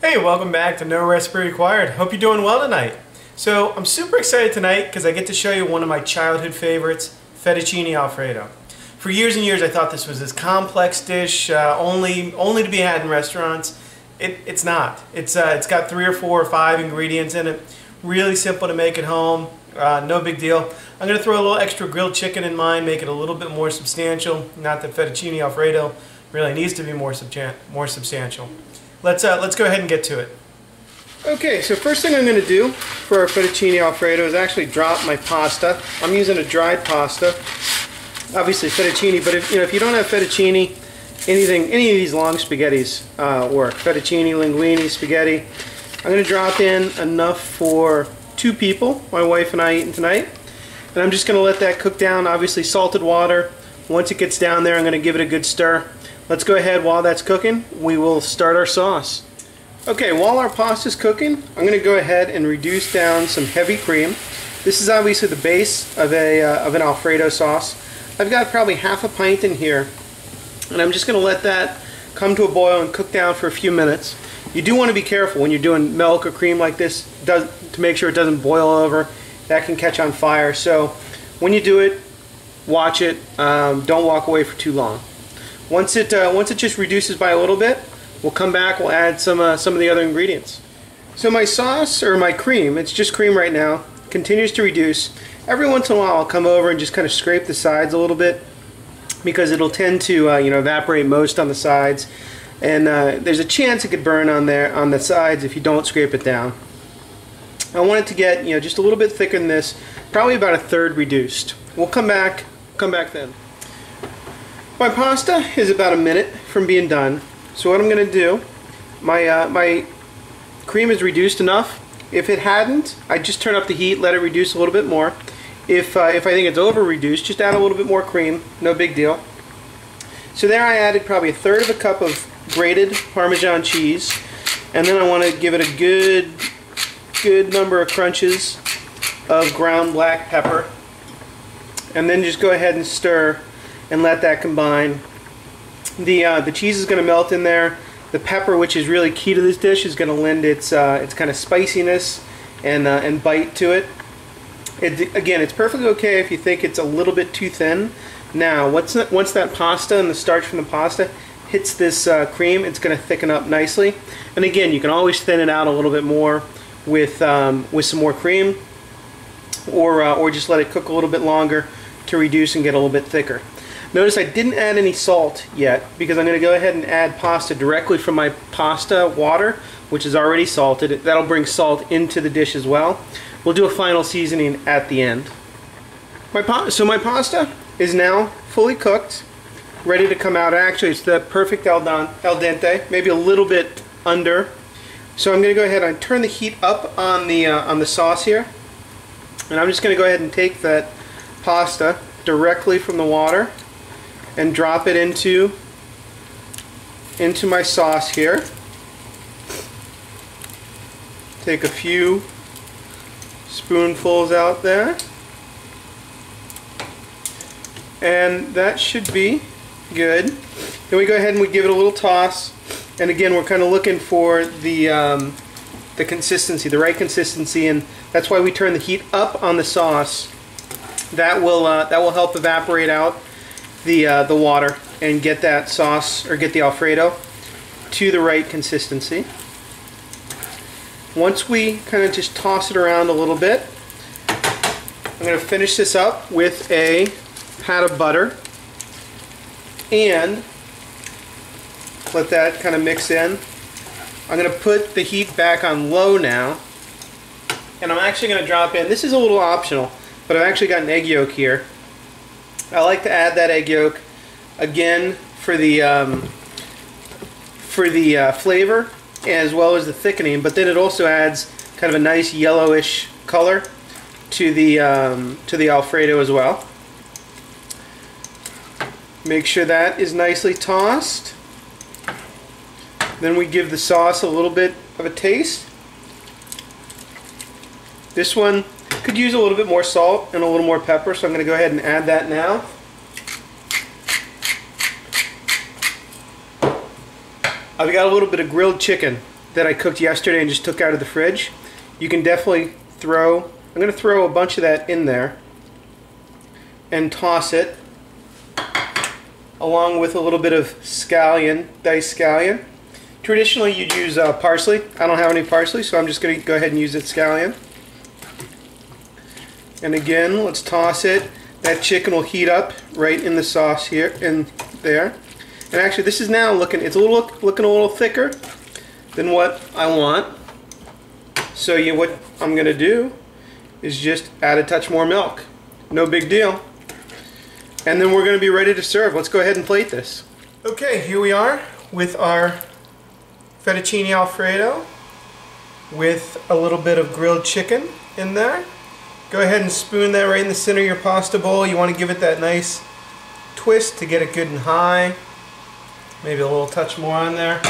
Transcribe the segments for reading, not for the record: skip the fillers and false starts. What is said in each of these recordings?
Hey, welcome back to No Recipe Required. Hope you're doing well tonight. So I'm super excited tonight because I get to show you one of my childhood favorites, Fettuccine Alfredo. For years and years I thought this was this complex dish only to be had in restaurants. It's not. It's got 3 or 4 or 5 ingredients in it. Really simple to make at home. No big deal. I'm going to throw a little extra grilled chicken in mine, make it a little bit more substantial. Not that Fettuccine Alfredo really needs to be more substantial. Let's go ahead and get to it. Okay, so first thing I'm going to do for our Fettuccine Alfredo is actually drop my pasta. I'm using a dried pasta, obviously fettuccine, but if you don't have fettuccine, any of these long spaghettis work. Fettuccine, linguine, spaghetti. I'm going to drop in enough for 2 people, my wife and I eating tonight, and I'm just going to let that cook down. Obviously salted water. Once it gets down there, I'm going to give it a good stir. Let's go ahead, while that's cooking, we will start our sauce. Okay, while our pasta's cooking, I'm going to go ahead and reduce down some heavy cream. This is obviously the base of an Alfredo sauce. I've got probably half a pint in here, and I'm just going to let that come to a boil and cook down for a few minutes. You do want to be careful when you're doing milk or cream like this to make sure it doesn't boil over. That can catch on fire. So when you do it, watch it. Don't walk away for too long. Once it just reduces by a little bit, we'll come back, we'll add some of the other ingredients. So my sauce, or my cream, it's just cream right now, continues to reduce. Every once in a while I'll come over and just kind of scrape the sides a little bit because it'll tend to evaporate most on the sides, and there's a chance it could burn on the sides if you don't scrape it down. I want it to get just a little bit thicker than this, probably about 1/3 reduced. We'll come back then. My pasta is about a minute from being done. So what I'm going to do, my cream is reduced enough. If it hadn't, I'd just turn up the heat, let it reduce a little bit more. If I think it's over reduced, just add a little bit more cream, no big deal. So there I added probably 1/3 cup of grated Parmesan cheese, and then I want to give it a good number of crunches of ground black pepper, and then just go ahead and stir and let that combine. The cheese is going to melt in there. The pepper, which is really key to this dish, is going to lend its kind of spiciness and bite to it. Again, it's perfectly okay if you think it's a little bit too thin. Now, once that pasta and the starch from the pasta hits this cream, it's going to thicken up nicely. And again, you can always thin it out a little bit more with some more cream, or just let it cook a little bit longer to reduce and get a little bit thicker. Notice I didn't add any salt yet because I'm going to go ahead and add pasta directly from my pasta water, which is already salted. That'll bring salt into the dish as well. We'll do a final seasoning at the end. So my pasta is now fully cooked, ready to come out. Actually, it's the perfect al dente, maybe a little bit under. So I'm going to go ahead and turn the heat up on the sauce here, and I'm just going to go ahead and take that pasta directly from the water and drop it into my sauce here. Take a few spoonfuls out there, and that should be good. Then we go ahead and we give it a little toss, and again we're kind of looking for the consistency, the right consistency, and that's why we turn the heat up on the sauce. That will help evaporate out the water and get that sauce, or get the Alfredo, to the right consistency. Once we kind of just toss it around a little bit, I'm going to finish this up with a pat of butter and let that kind of mix in. I'm going to put the heat back on low now, and I'm actually going to drop in, this is a little optional, but I've actually got an egg yolk here. I like to add that egg yolk again for the flavor as well as the thickening, but then it also adds kind of a nice yellowish color to the Alfredo as well. Make sure that is nicely tossed. Then we give the sauce a little bit of a taste. This one could use a little bit more salt and a little more pepper, so I'm going to go ahead and add that now. I've got a little bit of grilled chicken that I cooked yesterday and just took out of the fridge. You can definitely throw, I'm going to throw a bunch of that in there and toss it along with a little bit of scallion, diced scallion. Traditionally you'd use parsley. I don't have any parsley, so I'm just going to go ahead and use that scallion. And again, let's toss it. That chicken will heat up right in the sauce here, in there. And actually this is now looking, it's looking a little thicker than what I want. So what I'm going to do is just add a touch more milk. No big deal. And then we're going to be ready to serve. Let's go ahead and plate this. Okay, here we are with our fettuccine Alfredo with a little bit of grilled chicken in there. Go ahead and spoon that right in the center of your pasta bowl. You want to give it that nice twist to get it good and high. Maybe a little touch more on there.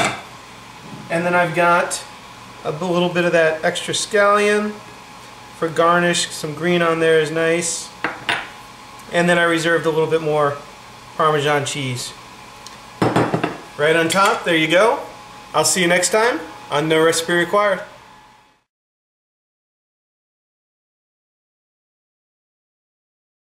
And then I've got a little bit of that extra scallion for garnish. Some green on there is nice. And then I reserved a little bit more Parmesan cheese. Right on top, there you go. I'll see you next time on No Recipe Required.